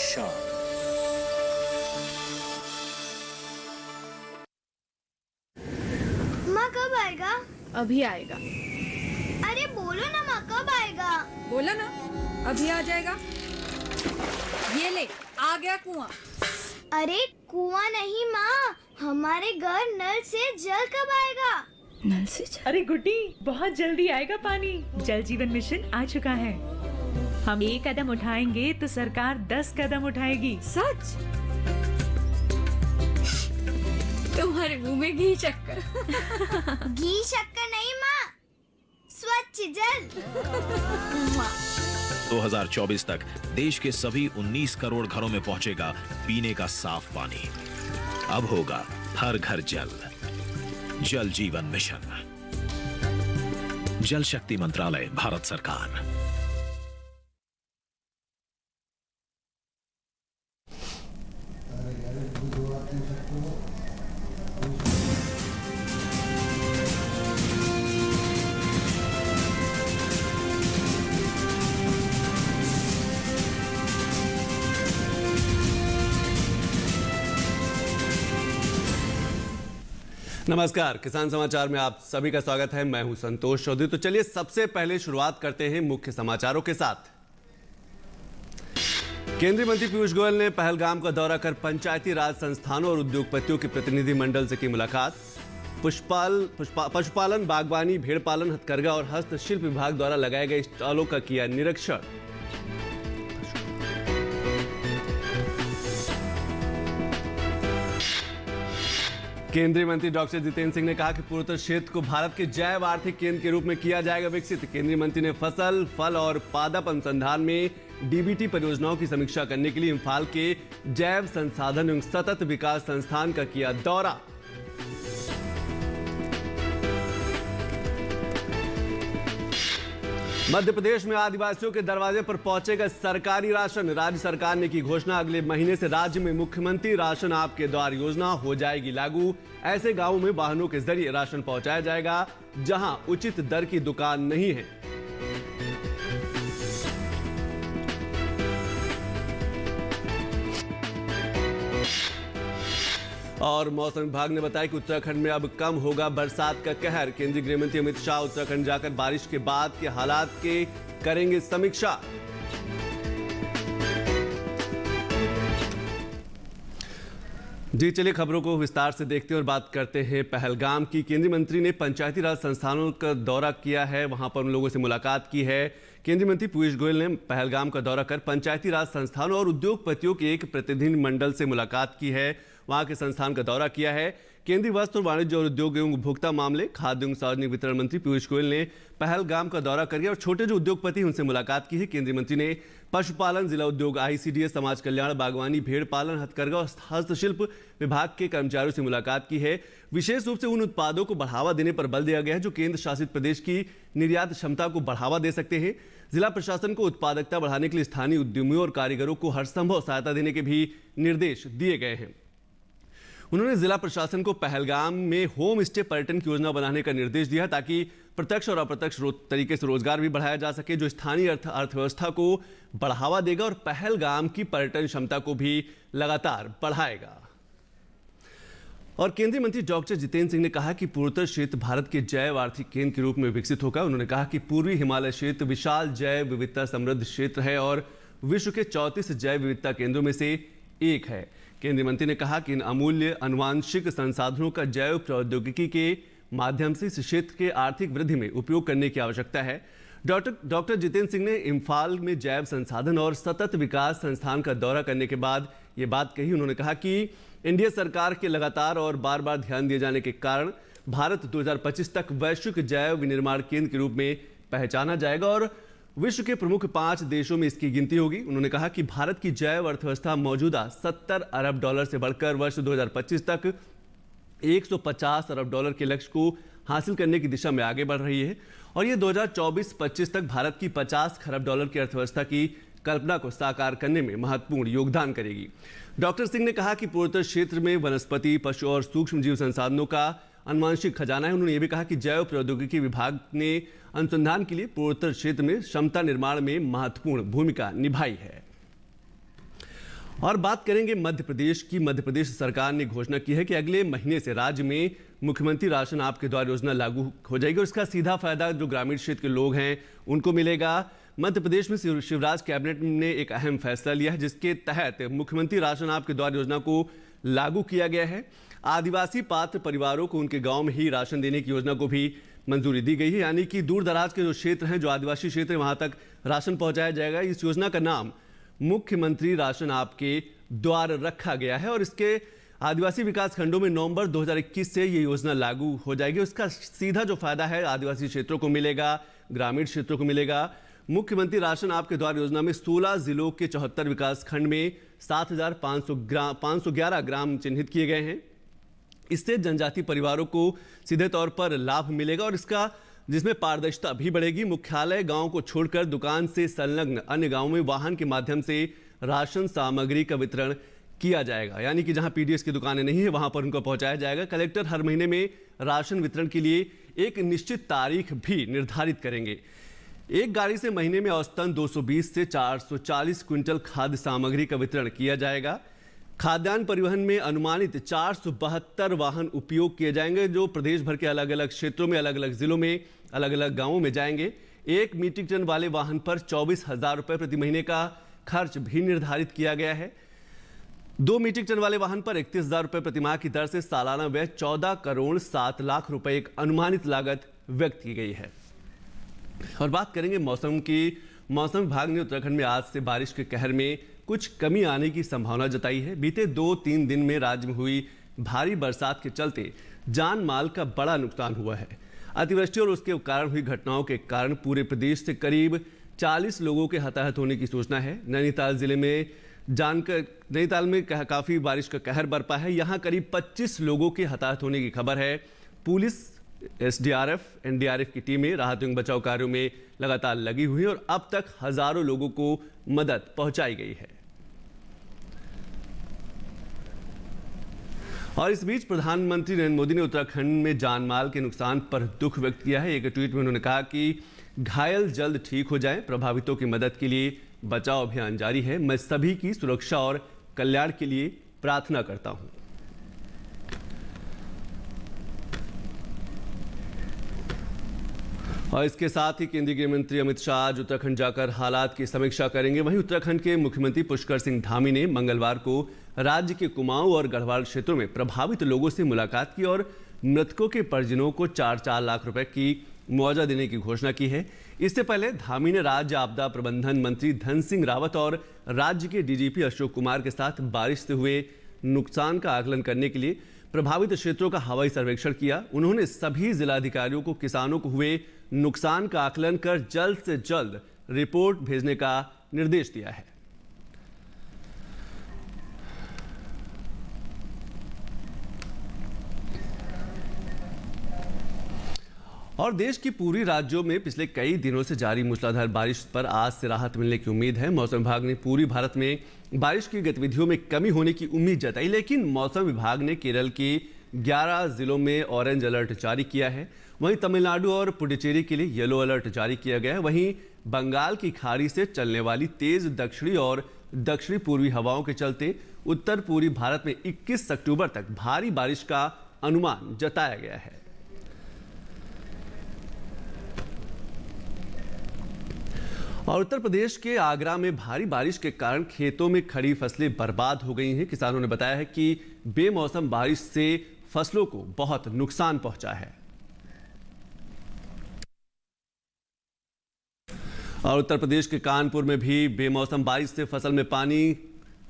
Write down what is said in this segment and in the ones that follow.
शान। माँ कब आएगा? अभी आएगा। अरे बोलो ना माँ, कब आएगा? बोला ना, अभी आ जाएगा। ये ले, आ गया कुआं। अरे कुआं नहीं माँ, हमारे घर नल से जल कब आएगा? नल से जल? अरे गुड्डी, बहुत जल्दी आएगा पानी। जल जीवन मिशन आ चुका है। हम 1 कदम उठाएंगे तो सरकार 10 कदम उठाएगी। सच? तुम्हारे मुंह में घी शक्कर। घी शक्कर नहीं माँ, स्वच्छ जल। 2024 तक देश के सभी 19 करोड़ घरों में पहुंचेगा पीने का साफ पानी। अब होगा हर घर जल। जल जीवन मिशन, जल शक्ति मंत्रालय, भारत सरकार। नमस्कार, किसान समाचार में आप सभी का स्वागत है। मैं हूं संतोष चौधरी। तो चलिए सबसे पहले शुरुआत करते हैं मुख्य समाचारों के साथ। केंद्रीय मंत्री पीयूष गोयल ने पहलगाम का दौरा कर पंचायती राज संस्थानों और उद्योगपतियों के प्रतिनिधि मंडल से की मुलाकात। पशुपालन, बागवानी, भेड़ पालन, हथकरघा और हस्तशिल्प विभाग द्वारा लगाए गए स्टॉलों का किया निरीक्षण। केंद्रीय मंत्री डॉक्टर जितेंद्र सिंह ने कहा कि पूर्वोत्तर क्षेत्र को भारत के जैव आर्थिक केंद्र के रूप में किया जाएगा विकसित। केंद्रीय मंत्री ने फसल, फल और पादप अनुसंधान में डीबीटी परियोजनाओं की समीक्षा करने के लिए इम्फाल के जैव संसाधन एवं सतत विकास संस्थान का किया दौरा। मध्य प्रदेश में आदिवासियों के दरवाजे पर पहुंचेगा सरकारी राशन। राज्य सरकार ने की घोषणा, अगले महीने से राज्य में मुख्यमंत्री राशन आपके द्वार योजना हो जाएगी लागू। ऐसे गांवों में वाहनों के जरिए राशन पहुंचाया जाएगा जहां उचित दर की दुकान नहीं है। और मौसम विभाग ने बताया कि उत्तराखंड में अब कम होगा बरसात का कहर। केंद्रीय गृह मंत्री अमित शाह उत्तराखंड जाकर बारिश के बाद के हालात के करेंगे समीक्षा। जी चलिए खबरों को विस्तार से देखते हैं और बात करते हैं पहलगाम की। केंद्रीय मंत्री ने पंचायती राज संस्थानों का दौरा किया है, वहां पर उन लोगों से मुलाकात की है। केंद्रीय मंत्री पीयूष गोयल ने पहलगाम का दौरा कर पंचायती राज संस्थानों और उद्योगपतियों के एक प्रतिनिधि मंडल से मुलाकात की है, वहां के संस्थान का दौरा किया है। केंद्रीय वस्त्र, वाणिज्य और उद्योग एवं उपभोक्ता मामले, खाद्य एवं सार्वजनिक वितरण मंत्री पीयूष गोयल ने पहलगाम का दौरा करके और छोटे जो उद्योगपति हैं उनसे मुलाकात की है। केंद्रीय मंत्री ने पशुपालन, जिला उद्योग, ICDS, समाज कल्याण, बागवानी, भेड़ पालन, हथकरघा और हस्तशिल्प विभाग के कर्मचारियों से मुलाकात की है। विशेष रूप से उन उत्पादों को बढ़ावा देने पर बल दिया गया है जो केंद्र शासित प्रदेश की निर्यात क्षमता को बढ़ावा दे सकते हैं। जिला प्रशासन को उत्पादकता बढ़ाने के लिए स्थानीय उद्यमियों और कारीगरों को हर संभव सहायता देने के भी निर्देश दिए गए हैं। उन्होंने जिला प्रशासन को पहलगाम में होम स्टे पर्यटन की योजना बनाने का निर्देश दिया ताकि प्रत्यक्ष और अप्रत्यक्ष तरीके से रोजगार भी बढ़ाया जा सके, जो स्थानीय अर्थव्यवस्था को बढ़ावा देगा और पहलगाम की पर्यटन क्षमता को भी लगातार बढ़ाएगा। और केंद्रीय मंत्री डॉक्टर जितेंद्र सिंह ने कहा कि पूर्वोत्तर क्षेत्र भारत के जैव आर्थिक केंद्र के रूप में विकसित होगा। उन्होंने कहा कि पूर्वी हिमालय क्षेत्र विशाल जैव विविधता समृद्ध क्षेत्र है और विश्व के 34 जैव विविधता केंद्रों में से एक है। केंद्रीय मंत्री ने कहा कि इन अमूल्य आनुवांशिक संसाधनों का जैव प्रौद्योगिकी के माध्यम से इस क्षेत्र के आर्थिक वृद्धि में उपयोग करने की आवश्यकता है। डॉक्टर जितेंद्र सिंह ने इम्फाल में जैव संसाधन और सतत विकास संस्थान का दौरा करने के बाद ये बात कही। उन्होंने कहा कि एनडीए सरकार के लगातार और बार बार ध्यान दिए जाने के कारण भारत 2025 तक वैश्विक जैव विनिर्माण केंद्र के रूप में पहचाना जाएगा और विश्व के प्रमुख 5 देशों में इसकी गिनती होगी। उन्होंने कहा कि भारत की जैव अर्थव्यवस्था मौजूदा 70 अरब डॉलर से बढ़कर वर्ष 2025 तक 150 अरब डॉलर के लक्ष्य को हासिल करने की दिशा में आगे बढ़ रही है और ये 2024-25 तक भारत की 50 खरब डॉलर की अर्थव्यवस्था की कल्पना को साकार करने में महत्वपूर्ण योगदान करेगी। डॉक्टर सिंह ने कहा कि पूर्वोत्तर क्षेत्र में वनस्पति, पशु और सूक्ष्म जीव संसाधनों का अनुवांशिक खजाना है। उन्होंने ये भी कहा कि जैव प्रौद्योगिकी विभाग ने अनुसंधान के लिए पूर्वोत्तर क्षेत्र में क्षमता निर्माण में महत्वपूर्ण भूमिका निभाई है। और बात करेंगे मध्य प्रदेश की। मध्य प्रदेश सरकार ने घोषणा की है कि अगले महीने से राज्य में मुख्यमंत्री राशन आपके द्वार योजना लागू हो जाएगी और इसका सीधा फायदा जो ग्रामीण क्षेत्र के लोग हैं उनको मिलेगा। मध्य प्रदेश में शिवराज कैबिनेट ने एक अहम फैसला लिया है जिसके तहत मुख्यमंत्री राशन आपके द्वार योजना को लागू किया गया है। आदिवासी पात्र परिवारों को उनके गांव में ही राशन देने की योजना को भी मंजूरी दी गई है, यानी कि दूर दराज के जो क्षेत्र हैं, जो आदिवासी क्षेत्र हैं, वहां तक राशन पहुंचाया जाएगा। इस योजना का नाम मुख्यमंत्री राशन आपके द्वार रखा गया है और इसके आदिवासी विकास खंडों में नवंबर 2021 से ये योजना लागू हो जाएगी। उसका सीधा जो फायदा है आदिवासी क्षेत्रों को मिलेगा, ग्रामीण क्षेत्रों को मिलेगा। मुख्यमंत्री राशन आपके द्वार योजना में 16 जिलों के 74 विकास खंड में 7,511 ग्राम चिन्हित किए गए हैं। इससे जनजाति परिवारों को सीधे तौर पर लाभ मिलेगा और जिसमें पारदर्शिता भी बढ़ेगी। मुख्यालय गांव को छोड़कर दुकान से संलग्न अन्य गांवों में वाहन के माध्यम से राशन सामग्री का वितरण किया जाएगा, यानी कि जहां पीडीएस की दुकानें नहीं है वहां पर उनको पहुंचाया जाएगा। कलेक्टर हर महीने में राशन वितरण के लिए एक निश्चित तारीख भी निर्धारित करेंगे। एक गाड़ी से महीने में औसतन 220 से 440 क्विंटल खाद्य सामग्री का वितरण किया जाएगा। खाद्यान्न परिवहन में अनुमानित 472 वाहन उपयोग किए जाएंगे जो प्रदेश भर के अलग अलग क्षेत्रों में, अलग अलग जिलों में, अलग अलग गांवों में जाएंगे। 1 मीट्रिक टन वाले वाहन पर 24,000 रुपये प्रति महीने का खर्च भी निर्धारित किया गया है। 2 मीट्रिक टन वाले वाहन पर 31,000 रुपये प्रति माह की दर से सालाना व्यय 14 करोड़ 7 लाख रुपए एक अनुमानित लागत व्यक्त की गई है। और बात करेंगे मौसम की। मौसम विभाग ने उत्तराखंड में आज से बारिश के कहर में कुछ कमी आने की संभावना जताई है। बीते 2-3 दिन में राज्य में हुई भारी बरसात के चलते जान माल का बड़ा नुकसान हुआ है। अतिवृष्टि और उसके कारण हुई घटनाओं के कारण पूरे प्रदेश से करीब 40 लोगों के हताहत होने की सूचना है। नैनीताल में काफी बारिश का कहर बरपा है। यहाँ करीब 25 लोगों के हताहत होने की खबर है। पुलिस, एसडीआरएफ, एनडीआरएफ की टीमें राहत एवं बचाव कार्यों में लगातार लगी हुई है और अब तक हजारों लोगों को मदद पहुंचाई गई है। और इस बीच प्रधानमंत्री नरेंद्र मोदी ने उत्तराखंड में जानमाल के नुकसान पर दुख व्यक्त किया है। एक ट्वीट में उन्होंने कहा कि घायल जल्द ठीक हो जाएं, प्रभावितों की मदद के लिए बचाव अभियान जारी है। मैं सभी की सुरक्षा और कल्याण के लिए प्रार्थना करता हूं। और इसके साथ ही केंद्रीय गृह मंत्री अमित शाह आज उत्तराखंड जाकर हालात की समीक्षा करेंगे। वहीं उत्तराखंड के मुख्यमंत्री पुष्कर सिंह धामी ने मंगलवार को राज्य के कुमाऊं और गढ़वाल क्षेत्रों में प्रभावित लोगों से मुलाकात की और मृतकों के परिजनों को 4-4 लाख रुपए की मुआवजा देने की घोषणा की है। इससे पहले धामी ने राज्य आपदा प्रबंधन मंत्री धन सिंह रावत और राज्य के डीजीपी अशोक कुमार के साथ बारिश से हुए नुकसान का आकलन करने के लिए प्रभावित क्षेत्रों का हवाई सर्वेक्षण किया। उन्होंने सभी जिलाधिकारियों को किसानों को हुए नुकसान का आकलन कर जल्द से जल्द रिपोर्ट भेजने का निर्देश दिया है। और देश की पूरी राज्यों में पिछले कई दिनों से जारी मूसलाधार बारिश पर आज से राहत मिलने की उम्मीद है। मौसम विभाग ने पूरी भारत में बारिश की गतिविधियों में कमी होने की उम्मीद जताई, लेकिन मौसम विभाग ने केरल के 11 जिलों में ऑरेंज अलर्ट जारी किया है। वहीं तमिलनाडु और पुडुचेरी के लिए येलो अलर्ट जारी किया गया है। वहीं बंगाल की खाड़ी से चलने वाली तेज दक्षिणी और दक्षिणी पूर्वी हवाओं के चलते उत्तर पूर्वी भारत में 21 अक्टूबर तक भारी बारिश का अनुमान जताया गया है। और उत्तर प्रदेश के आगरा में भारी बारिश के कारण खेतों में खड़ी फसलें बर्बाद हो गई हैं। किसानों ने बताया है कि बेमौसम बारिश से फसलों को बहुत नुकसान पहुंचा है। और उत्तर प्रदेश के कानपुर में भी बेमौसम बारिश से फसल में पानी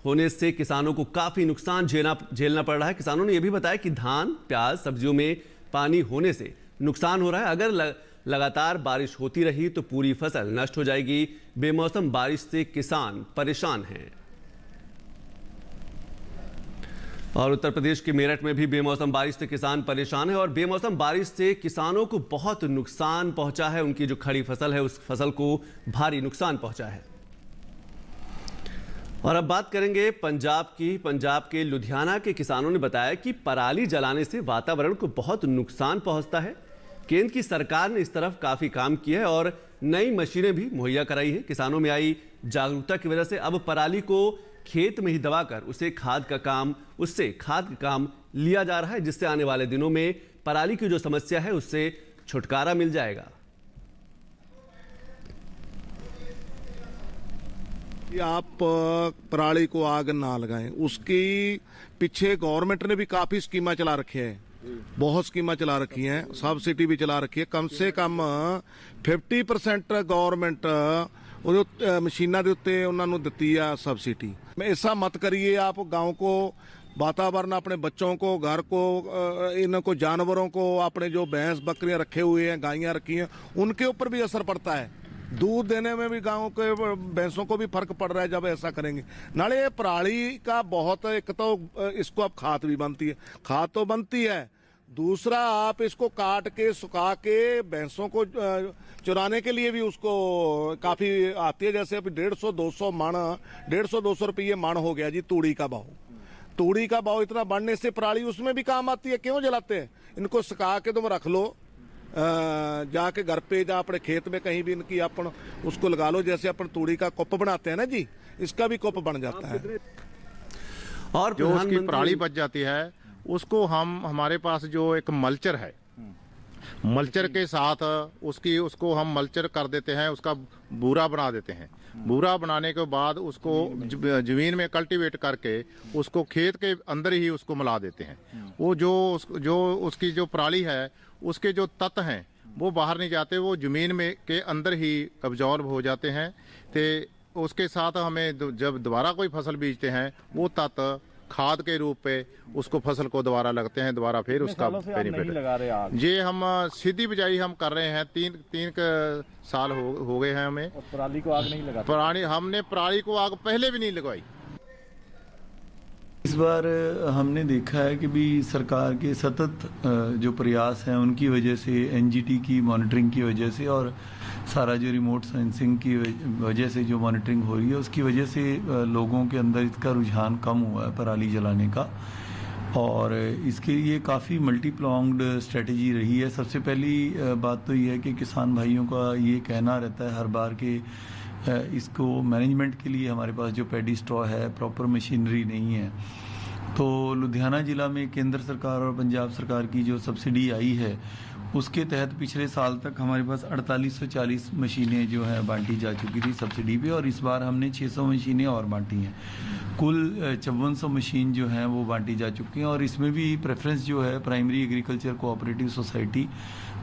होने से किसानों को काफी नुकसान झेलना पड़ रहा है। किसानों ने यह भी बताया कि धान, प्याज, सब्जियों में पानी होने से नुकसान हो रहा है। अगर लगातार बारिश होती रही तो पूरी फसल नष्ट हो जाएगी। बेमौसम बारिश से किसान परेशान हैं। और उत्तर प्रदेश के मेरठ में भी बेमौसम बारिश से किसान परेशान है और बेमौसम बारिश से किसानों को बहुत नुकसान पहुंचा है। उनकी जो खड़ी फसल है उस फसल को भारी नुकसान पहुंचा है। और अब बात करेंगे पंजाब की। पंजाब के लुधियाना के किसानों ने बताया कि पराली जलाने से वातावरण को बहुत नुकसान पहुंचता है। केंद्र की सरकार ने इस तरफ काफी काम किया है और नई मशीनें भी मुहैया कराई है। किसानों में आई जागरूकता की वजह से अब पराली को खेत में ही दबाकर उससे खाद का काम लिया जा रहा है, जिससे आने वाले दिनों में पराली की जो समस्या है उससे छुटकारा मिल जाएगा। आप पराली को आग ना लगाएं, उसकी पीछे गवर्नमेंट ने भी काफी स्कीमा चला रखी है, बहुत स्कीमा चला रखी हैं, सब्सिडी भी चला रखी है। कम से कम 50% गवर्नमेंट मशीना के उत्ते उन्होंने दिती है सब्सिडी। ऐसा मत करिए, आप गांव को वातावरण, अपने बच्चों को, घर को, इनको जानवरों को, अपने जो भैंस बकरियां रखे हुए हैं, गायें रखी हैं, उनके ऊपर भी असर पड़ता है। दूध देने में भी गांव के भैंसों को भी फर्क पड़ रहा है जब ऐसा करेंगे। नाले पराली का बहुत, एक तो इसको अब खाद भी बनती है, खाद तो बनती है, दूसरा आप इसको काट के सुखा के भैंसों को चुराने के लिए भी उसको काफी आती है। जैसे अभी 150-200 मण, 150-200 रुपये मण हो गया जी तूड़ी का भाव। तूड़ी का भाव इतना बढ़ने से पराली उसमें भी काम आती है। क्यों जलाते हैं? इनको सुखा के तुम रख लो, जाके घर पे या अपने खेत में कहीं भी इनकी अपन उसको लगा लो। जैसे अपन तूड़ी का कुप बनाते हैं ना जी, इसका भी कुप बन जाता है। और जो उसकी पराली बच जाती है उसको हमारे पास जो एक मल्चर है, मल्चर के साथ उसको हम मल्चर कर देते हैं, उसका बूरा बना देते हैं। बूरा बनाने के बाद उसको जमीन में कल्टीवेट करके उसको खेत के अंदर ही उसको मिला देते हैं। वो जो उसकी जो पराली है उसके जो तत्व हैं वो बाहर नहीं जाते, वो जमीन में के अंदर ही अब्जॉर्ब हो जाते हैं। तो उसके साथ हमें जब दोबारा कोई फसल बीजते हैं वो तत्व खाद के रूप पे उसको फसल को दोबारा लगते हैं, दोबारा फिर उसका बेनिफिट। ये हम सीधी बिजाई हम कर रहे हैं, तीन साल हो गए हैं हमें। पराली को आग नहीं लगाते? हमने पराली को आग पहले भी नहीं लगवाई। इस बार हमने देखा है कि भी सरकार के सतत जो प्रयास हैं उनकी वजह से, एनजीटी की मॉनिटरिंग की वजह से और सारा जो रिमोट सेंसिंग की वजह से जो मॉनिटरिंग हो रही है उसकी वजह से लोगों के अंदर इसका रुझान कम हुआ है पराली जलाने का। और इसके लिए काफ़ी मल्टी प्रोंग्ड स्ट्रेटजी रही है। सबसे पहली बात तो ये है कि किसान भाइयों का ये कहना रहता है हर बार कि इसको मैनेजमेंट के लिए हमारे पास जो पैडी स्ट्रॉ है, प्रॉपर मशीनरी नहीं है। तो लुधियाना ज़िला में केंद्र सरकार और पंजाब सरकार की जो सब्सिडी आई है उसके तहत पिछले साल तक हमारे पास 4840 मशीनें जो हैं बांटी जा चुकी थी सब्सिडी पे, और इस बार हमने 600 मशीनें और बांटी हैं। कुल 5400 मशीन जो हैं वो बांटी जा चुकी हैं। और इसमें भी प्रेफरेंस जो है प्राइमरी एग्रीकल्चर कोऑपरेटिव सोसाइटी,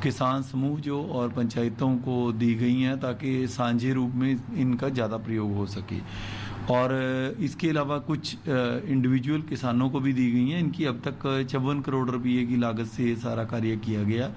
किसान समूह जो और पंचायतों को दी गई हैं ताकि साझे रूप में इनका ज़्यादा प्रयोग हो सके। और इसके अलावा कुछ इंडिविजुअल किसानों को भी दी गई हैं। इनकी अब तक 54 करोड़ रुपये की लागत से सारा कार्य किया गया।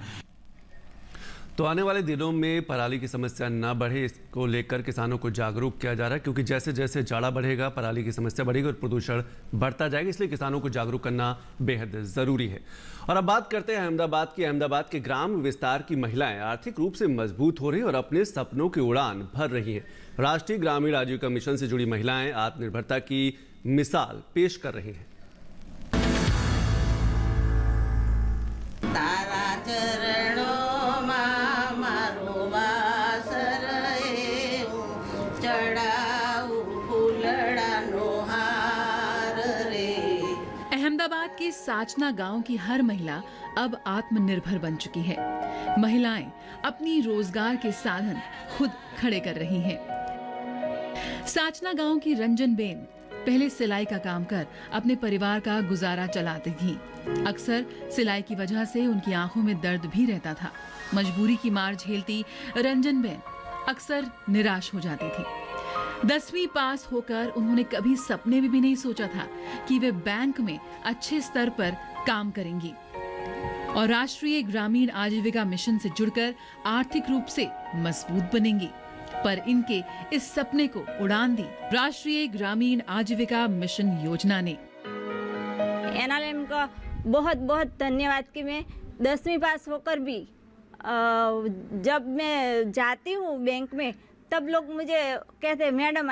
तो आने वाले दिनों में पराली की समस्या ना बढ़े, इसको लेकर किसानों को जागरूक किया जा रहा है, क्योंकि जैसे जैसे जाड़ा बढ़ेगा पराली की समस्या बढ़ेगी और प्रदूषण बढ़ता जाएगा। इसलिए किसानों को जागरूक करना बेहद ज़रूरी है। और अब बात करते हैं अहमदाबाद की। अहमदाबाद के ग्राम विस्तार की महिलाएं आर्थिक रूप से मजबूत हो रही और अपने सपनों की उड़ान भर रही हैं। राष्ट्रीय ग्रामीण आजीविका मिशन से जुड़ी महिलाएं आत्मनिर्भरता की मिसाल पेश कर रही हैं। अहमदाबाद के साचना गांव की हर महिला अब आत्मनिर्भर बन चुकी है। महिलाएं अपनी रोजगार के साधन खुद खड़े कर रही हैं। साचना गांव की रंजन बेन पहले सिलाई का काम कर अपने परिवार का गुजारा चलाती थी। अक्सर सिलाई की वजह से उनकी आंखों में दर्द भी रहता था। मजबूरी की मार झेलती रंजन बेन अक्सर निराश हो जाती थी। 10वीं पास होकर उन्होंने कभी सपने में भी नहीं सोचा था कि वे बैंक में अच्छे स्तर पर काम करेंगी और राष्ट्रीय ग्रामीण आजीविका मिशन से जुड़कर आर्थिक रूप से मजबूत बनेंगी। पर इनके इस सपने को उड़ान दी राष्ट्रीय ग्रामीण आजीविका मिशन योजना ने। एनआरएम का बहुत बहुत धन्यवाद कि मैं 10वीं पास होकर भी जब मैं जाती हूँ बैंक में तब लोग मुझे कहते हैं मैडम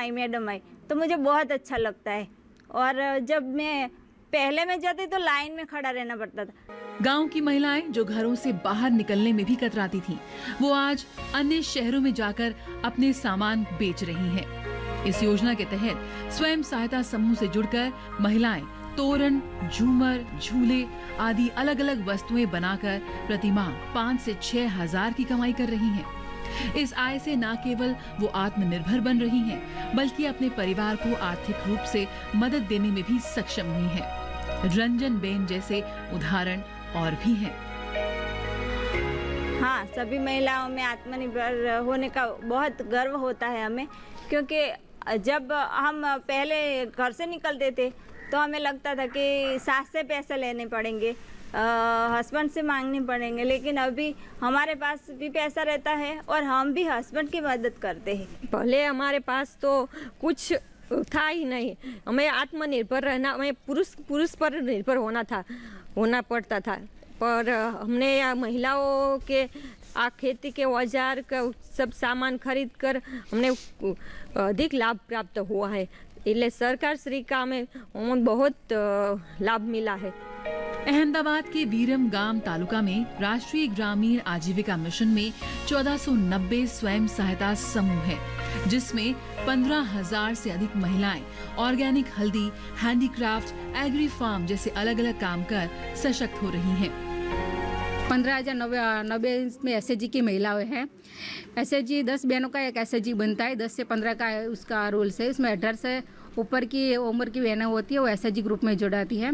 आई, तो मुझे बहुत अच्छा लगता है। और जब मैं पहले में जाती तो लाइन में खड़ा रहना पड़ता था। गांव की महिलाएं जो घरों से बाहर निकलने में भी कतराती थीं, वो आज अन्य शहरों में जाकर अपने सामान बेच रही हैं। इस योजना के तहत स्वयं सहायता समूह से जुड़कर महिलाएं तोरण, झूमर, झूले आदि अलग अलग वस्तुएं बनाकर प्रति माह 5 से 6 हजार की कमाई कर रही हैं। इस आय से न केवल वो आत्मनिर्भर बन रही हैं, बल्कि अपने परिवार को आर्थिक रूप से मदद देने में भी सक्षम हुई हैं। रंजन बेन जैसे उदाहरण और भी हैं। हाँ, सभी महिलाओं में आत्मनिर्भर होने का बहुत गर्व होता है हमें, क्योंकि जब हम पहले घर से निकलते थे तो हमें लगता था कि सास से पैसे लेने पड़ेंगे, हस्बैंड से मांगने पड़ेंगे, लेकिन अभी हमारे पास भी पैसा रहता है और हम भी हस्बैंड की मदद करते हैं। पहले हमारे पास तो कुछ था ही नहीं, हमें आत्मनिर्भर रहना, हमें पुरुष पर निर्भर होना पड़ता था, पर हमने महिलाओं के खेती के औजार का सब सामान खरीद कर हमने अधिक लाभ प्राप्त हुआ है। इसलिए सरकार श्री का हमें बहुत लाभ मिला है। अहमदाबाद के वीरम गांव तालुका में राष्ट्रीय ग्रामीण आजीविका मिशन में 1490 स्वयं सहायता समूह है, जिसमें 15,000 से अधिक महिलाएं ऑर्गेनिक हल्दी, हैंडीक्राफ्ट, एग्री फार्म जैसे अलग अलग काम कर सशक्त हो रही हैं। 15,090 में SHG की महिलाएं हैं। SHG 10 बहनों का एक SHG बनता है, 10 से 15 का उसका रूल्स है। इसमें 18 से ऊपर की उम्र की बहनें होती है वो SHG ग्रुप में जुड़ाती है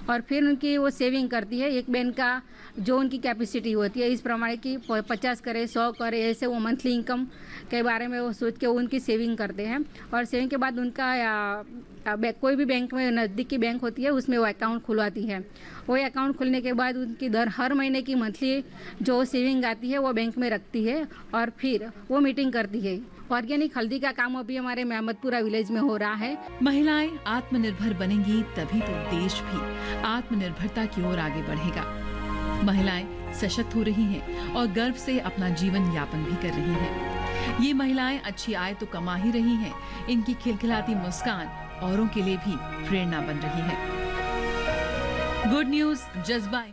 और फिर उनकी वो सेविंग करती है। एक बहन का जो उनकी कैपेसिटी होती है इस प्रमाण की 50 करे, 100 करे, ऐसे वो मंथली इनकम के बारे में वो सोच के उनकी सेविंग करते हैं और सेविंग के बाद उनका कोई भी बैंक में नज़दीक की बैंक होती है उसमें वो अकाउंट खुलवाती है। वो अकाउंट खुलने के बाद उनकी हर महीने की मंथली जो सेविंग आती है वो बैंक में रखती है और फिर वो मीटिंग करती है। ऑर्गेनिक हल्दी का काम अभी हमारे महमदपुरा विलेज में हो रहा है। महिलाएं आत्मनिर्भर बनेंगी तभी तो देश भी आत्मनिर्भरता की ओर आगे बढ़ेगा। महिलाएं सशक्त हो रही हैं और गर्व से अपना जीवन यापन भी कर रही हैं। ये महिलाएं अच्छी आय तो कमा ही रही हैं, इनकी खिलखिलाती मुस्कान औरों के लिए भी प्रेरणा बन रही है। गुड न्यूज जज्बा।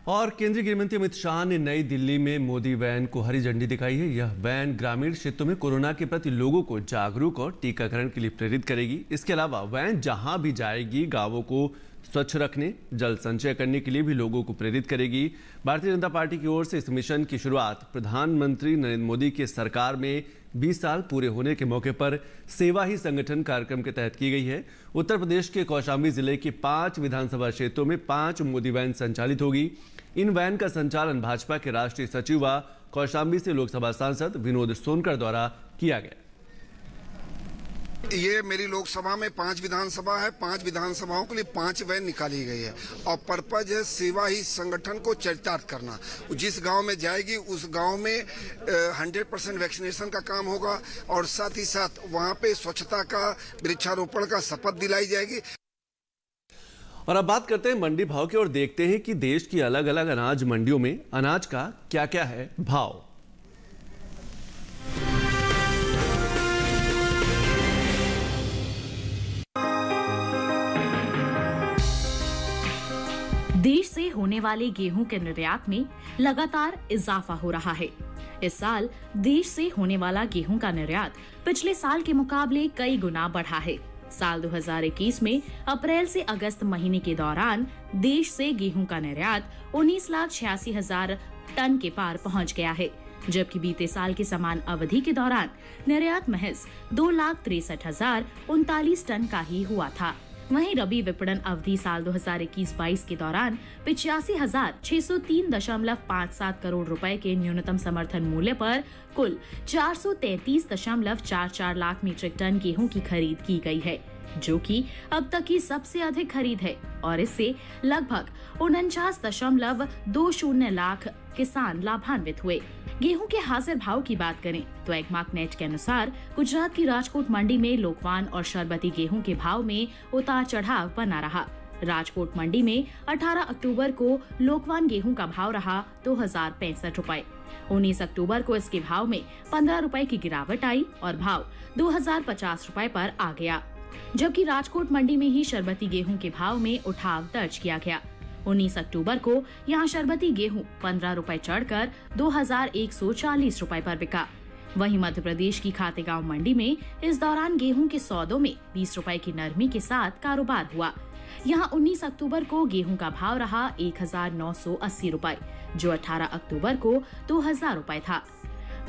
और केंद्रीय गृह मंत्री अमित शाह ने नई दिल्ली में मोदी वैन को हरी झंडी दिखाई है। यह वैन ग्रामीण क्षेत्रों में कोरोना के प्रति लोगों को जागरूक और टीकाकरण के लिए प्रेरित करेगी। इसके अलावा वैन जहां भी जाएगी गांवों को स्वच्छ रखने, जल संचय करने के लिए भी लोगों को प्रेरित करेगी। भारतीय जनता पार्टी की ओर से इस मिशन की शुरुआत प्रधानमंत्री नरेंद्र मोदी के सरकार में 20 साल पूरे होने के मौके पर सेवा ही संगठन कार्यक्रम के तहत की गई है। उत्तर प्रदेश के कौशाम्बी जिले के 5 विधानसभा क्षेत्रों में 5 मोदी वैन संचालित होगी। इन वैन का संचालन भाजपा के राष्ट्रीय सचिव व कौशाम्बी से लोकसभा सांसद विनोद सोनकर द्वारा किया गया। ये मेरी लोकसभा में 5 विधानसभा है, 5 विधानसभाओं के लिए 5 वैन निकाली गई है और पर्पज है सेवा ही संगठन को चरितार्थ करना। जिस गांव में जाएगी उस गांव में 100% वैक्सीनेशन का काम होगा और साथ ही साथ वहां पे स्वच्छता का, वृक्षारोपण का शपथ दिलाई जाएगी। और अब बात करते हैं मंडी भाव की और देखते हैं कि देश की अलग अलग अनाज मंडियों में अनाज का क्या क्या है भाव। देश से होने वाले गेहूं के निर्यात में लगातार इजाफा हो रहा है। इस साल देश से होने वाला गेहूं का निर्यात पिछले साल के मुकाबले कई गुना बढ़ा है। साल 2021 में अप्रैल से अगस्त महीने के दौरान देश से गेहूं का निर्यात 19,86,000 टन के पार पहुंच गया है, जबकि बीते साल के समान अवधि के दौरान निर्यात महज 2,63,039 टन का ही हुआ था। वहीं रबी विपणन अवधि साल 2021-22 के दौरान 85,603.57 करोड़ रुपए के न्यूनतम समर्थन मूल्य पर कुल 433.44 लाख मीट्रिक टन गेहूं की खरीद की गई है, जो कि अब तक की सबसे अधिक खरीद है और इससे लगभग 49.20 लाख किसान लाभान्वित हुए। गेहूं के हाजिर भाव की बात करें तो एगमार्क नेट के अनुसार गुजरात की राजकोट मंडी में लोकवान और शरबती गेहूं के भाव में उतार चढ़ाव बना रहा। राजकोट मंडी में 18 अक्टूबर को लोकवान गेहूं का भाव रहा 2,065 रुपए। 19 अक्टूबर को इसके भाव में 15 रुपए की गिरावट आई और भाव 2,050 रुपए पर आ गया, जबकि राजकोट मंडी में ही शरबती गेहूं के भाव में उठाव दर्ज किया गया। 19 अक्टूबर को यहां शरबती गेहूं 15 रुपए चढ़कर 2,140 रुपए पर बिका। वहीं मध्य प्रदेश की खातेगांव मंडी में इस दौरान गेहूं के सौदों में 20 रुपए की नरमी के साथ कारोबार हुआ। यहां 19 अक्टूबर को गेहूं का भाव रहा 1980 रुपए, जो 18 अक्टूबर को 2000 रुपए था।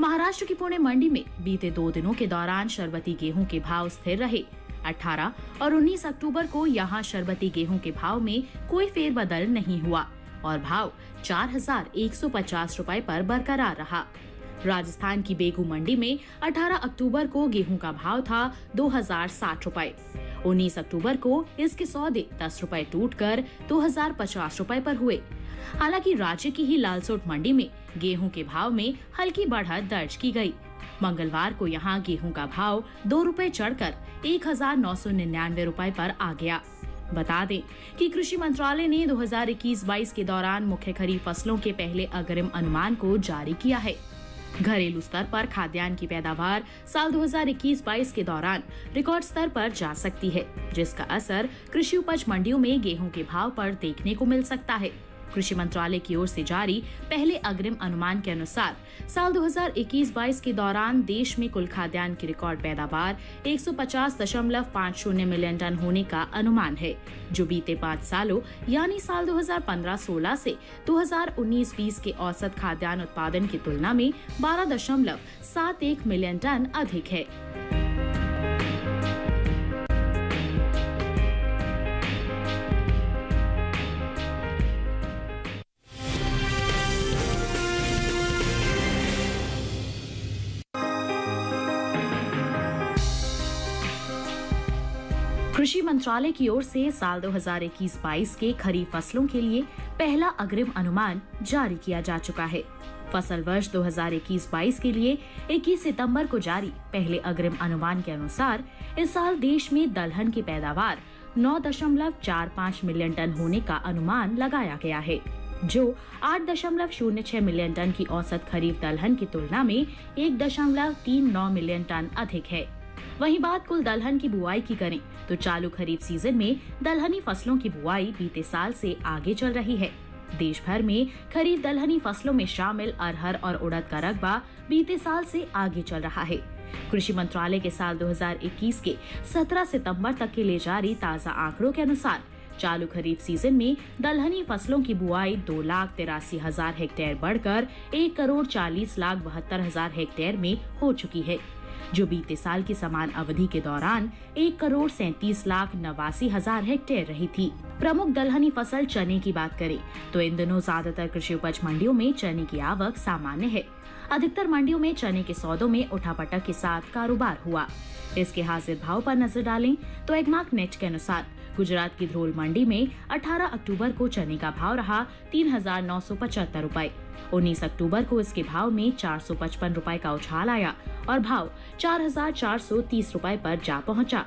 महाराष्ट्र की पुणे मंडी में बीते 2 दिनों के दौरान शरबती गेहूं के भाव स्थिर रहे। 18 और 19 अक्टूबर को यहां शरबती गेहूं के भाव में कोई फेरबदल नहीं हुआ और भाव 4150 रुपए पर बरकरार रहा। राजस्थान की बेगू मंडी में 18 अक्टूबर को गेहूं का भाव था 2060 रुपए। 19 अक्टूबर को इसके सौदे 10 रुपए टूटकर 2050 रुपए पर हुए। हालांकि राज्य की ही लालसोट मंडी में गेहूं के भाव में हल्की बढ़त दर्ज की गई। मंगलवार को यहां गेहूं का भाव 2 रुपए चढ़कर 1999 रुपए पर आ गया। बता दें कि कृषि मंत्रालय ने 2021-22 के दौरान मुख्य खरीफ फसलों के पहले अग्रिम अनुमान को जारी किया है। घरेलू स्तर पर खाद्यान्न की पैदावार साल 2021-22 के दौरान रिकॉर्ड स्तर पर जा सकती है, जिसका असर कृषि उपज मंडियों में गेहूं के भाव पर देखने को मिल सकता है। कृषि मंत्रालय की ओर से जारी पहले अग्रिम अनुमान के अनुसार साल 2021-22 के दौरान देश में कुल खाद्यान्न की रिकॉर्ड पैदावार 150.50 मिलियन टन होने का अनुमान है, जो बीते 5 सालों यानी साल 2015-16 से 2019-20 के औसत खाद्यान्न उत्पादन की तुलना में 12.71 मिलियन टन अधिक है। कृषि मंत्रालय की ओर से साल 2021-22 के खरीफ फसलों के लिए पहला अग्रिम अनुमान जारी किया जा चुका है। फसल वर्ष 2021-22 के लिए 21 सितंबर को जारी पहले अग्रिम अनुमान के अनुसार इस साल देश में दलहन की पैदावार 9.45 मिलियन टन होने का अनुमान लगाया गया है, जो 8.06 मिलियन टन की औसत खरीफ दलहन की तुलना में 1.39 मिलियन टन अधिक है। वहीं बात कुल दलहन की बुआई की करें तो चालू खरीफ सीजन में दलहनी फसलों की बुआई बीते साल से आगे चल रही है। देश भर में खरीफ दलहनी फसलों में शामिल अरहर और उड़द का रकबा बीते साल से आगे चल रहा है। कृषि मंत्रालय के साल 2021 के 17 सितंबर तक के लिए जारी ताज़ा आंकड़ों के अनुसार चालू खरीफ सीजन में दलहनी फसलों की बुआई 2,83,000 हेक्टेयर बढ़कर 1,40,72,000 हेक्टेयर में हो चुकी है, जो बीते साल की समान अवधि के दौरान 1,37,89,000 हेक्टेयर रही थी। प्रमुख दलहनी फसल चने की बात करें तो इन दिनों ज्यादातर कृषि उपज मंडियों में चने की आवक सामान्य है। अधिकतर मंडियों में चने के सौदों में उठापटक के साथ कारोबार हुआ। इसके हाजिर भाव पर नजर डालें तो एगमार्क नेट के अनुसार गुजरात की ध्रोल मंडी में 18 अक्टूबर को चने का भाव रहा 3,975 रुपए। 19 अक्टूबर को इसके भाव में 455 रुपए का उछाल आया और भाव 4,430 रुपए पर जा पहुंचा।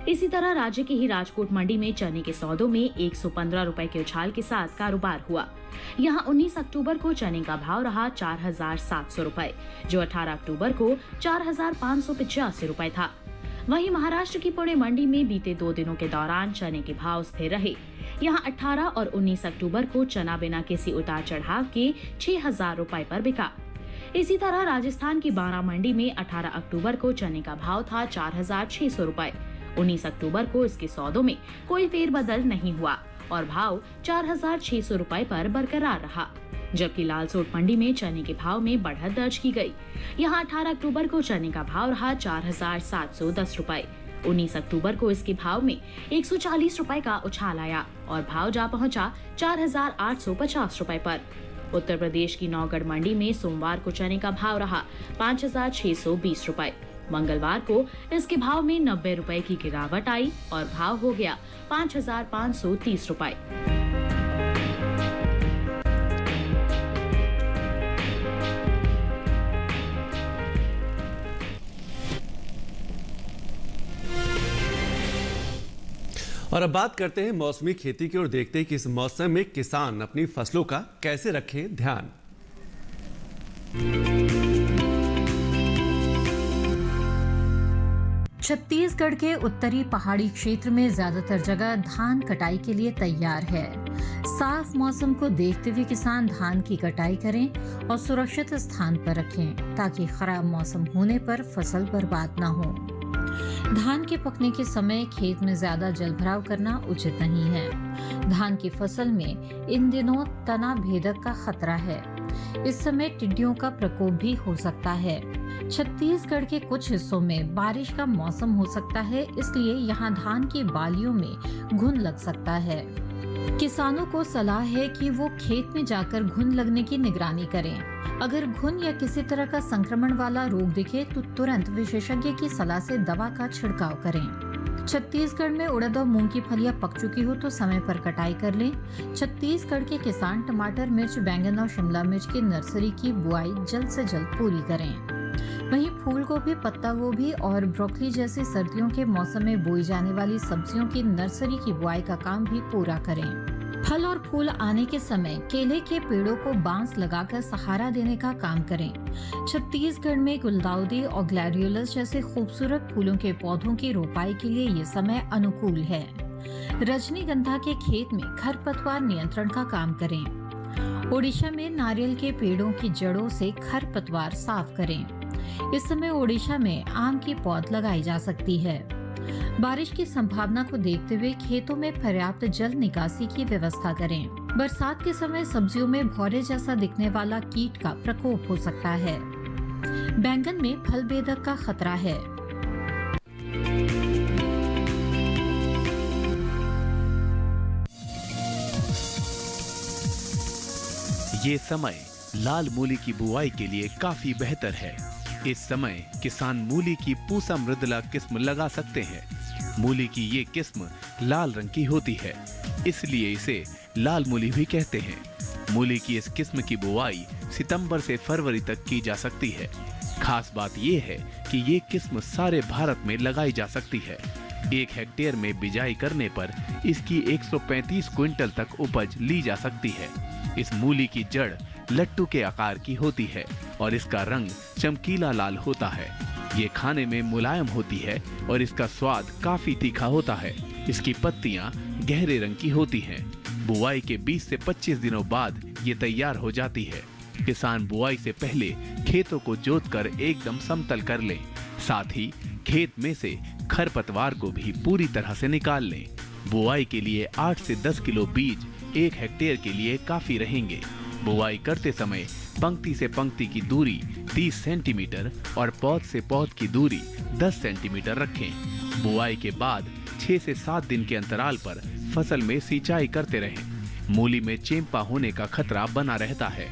इसी तरह राज्य की ही राजकोट मंडी में चने के सौदों में 115 रुपए के उछाल के साथ कारोबार हुआ। यहां 19 अक्टूबर को चने का भाव रहा 4,700 रुपए, जो 18 अक्टूबर को 4,585 रुपए था। वहीं महाराष्ट्र की पुणे मंडी में बीते 2 दिनों के दौरान चने के भाव स्थिर रहे। यहां 18 और 19 अक्टूबर को चना बिना किसी उतार चढ़ाव के 6,000 रुपए पर बिका। इसी तरह राजस्थान की बारां मंडी में 18 अक्टूबर को चने का भाव था 4,600 रुपए। 19 अक्टूबर को इसके सौदों में कोई फेरबदल नहीं हुआ और भाव 4,600 रुपए पर बरकरार रहा। जबकि लालसोट मंडी में चने के भाव में बढ़त दर्ज की गई। यहां 18 अक्टूबर को चने का भाव रहा 4,710 रुपए। 19 अक्टूबर को इसके भाव में 140 रुपए का उछाल आया और भाव जा पहुंचा 4,850 रुपए पर। उत्तर प्रदेश की नौगढ़ मंडी में सोमवार को चने का भाव रहा 5,620 रुपए। मंगलवार को इसके भाव में 90 रुपए की गिरावट आई और भाव हो गया 5,530 रुपए। और अब बात करते हैं मौसमी खेती की और देखते हैं कि इस मौसम में किसान अपनी फसलों का कैसे रखें ध्यान। छत्तीसगढ़ के उत्तरी पहाड़ी क्षेत्र में ज्यादातर जगह धान कटाई के लिए तैयार है। साफ मौसम को देखते हुए किसान धान की कटाई करें और सुरक्षित स्थान पर रखें ताकि खराब मौसम होने पर फसल बर्बाद न हो। धान के पकने के समय खेत में ज्यादा जलभराव करना उचित नहीं है। धान की फसल में इन दिनों तना भेदक का खतरा है। इस समय टिड्डियों का प्रकोप भी हो सकता है। छत्तीसगढ़ के कुछ हिस्सों में बारिश का मौसम हो सकता है, इसलिए यहाँ धान की बालियों में घुन लग सकता है। किसानों को सलाह है कि वो खेत में जाकर घुन लगने की निगरानी करें। अगर घुन या किसी तरह का संक्रमण वाला रोग दिखे तो तुरंत विशेषज्ञ की सलाह से दवा का छिड़काव करें। छत्तीसगढ़ में उड़द और मूंग की फलियां पक चुकी हो तो समय पर कटाई कर लें। छत्तीसगढ़ के किसान टमाटर, मिर्च, बैंगन और शिमला मिर्च की नर्सरी की बुआई जल्द से जल्द पूरी करें। वहीं फूल गोभी, पत्ता गोभी और ब्रोकली जैसी सर्दियों के मौसम में बोई जाने वाली सब्जियों की नर्सरी की बुआई का काम भी पूरा करें। फल और फूल आने के समय केले के पेड़ों को बांस लगाकर सहारा देने का काम करें। छत्तीसगढ़ में गुलदाउदी और ग्लैडियोलस जैसे खूबसूरत फूलों के पौधों की रोपाई के लिए ये समय अनुकूल है। रजनीगंधा के खेत में खरपतवार नियंत्रण का काम करें। ओडिशा में नारियल के पेड़ों की जड़ों से खरपतवार साफ करें। इस समय ओडिशा में आम की पौध लगाई जा सकती है। बारिश की संभावना को देखते हुए खेतों में पर्याप्त जल निकासी की व्यवस्था करें। बरसात के समय सब्जियों में भौरे जैसा दिखने वाला कीट का प्रकोप हो सकता है। बैंगन में फल बेधक का खतरा है। ये समय लाल मूली की बुआई के लिए काफी बेहतर है। इस समय किसान मूली की पूसा मृदुला किस्म लगा सकते हैं। मूली की ये किस्म लाल रंग की होती है, इसलिए इसे लाल मूली भी कहते हैं। मूली की इस किस्म की बुआई सितंबर से फरवरी तक की जा सकती है। खास बात ये है कि ये किस्म सारे भारत में लगाई जा सकती है। 1 हेक्टेयर में बिजाई करने पर इसकी 135 क्विंटल तक उपज ली जा सकती है। इस मूली की जड़ लट्टू के आकार की होती है और इसका रंग चमकीला लाल होता है। ये खाने में मुलायम होती है और इसका स्वाद काफी तीखा होता है। इसकी पत्तियां गहरे रंग की होती हैं। बुआई के 20 से 25 दिनों बाद ये तैयार हो जाती है। किसान बुआई से पहले खेतों को जोतकर एकदम समतल कर लें। साथ ही खेत में से खरपतवार को भी पूरी तरह से निकाल लें। बुआई के लिए 8 से 10 किलो बीज 1 हेक्टेयर के लिए काफी रहेंगे। बुआई करते समय पंक्ति से पंक्ति की दूरी 30 सेंटीमीटर और पौध से पौध की दूरी 10 सेंटीमीटर रखें। बुआई के बाद 6 से 7 दिन के अंतराल पर फसल में सिंचाई करते रहें। मूली में चेंपा होने का खतरा बना रहता है।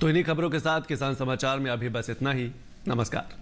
तो इन्हीं खबरों के साथ किसान समाचार में अभी बस इतना ही। नमस्कार।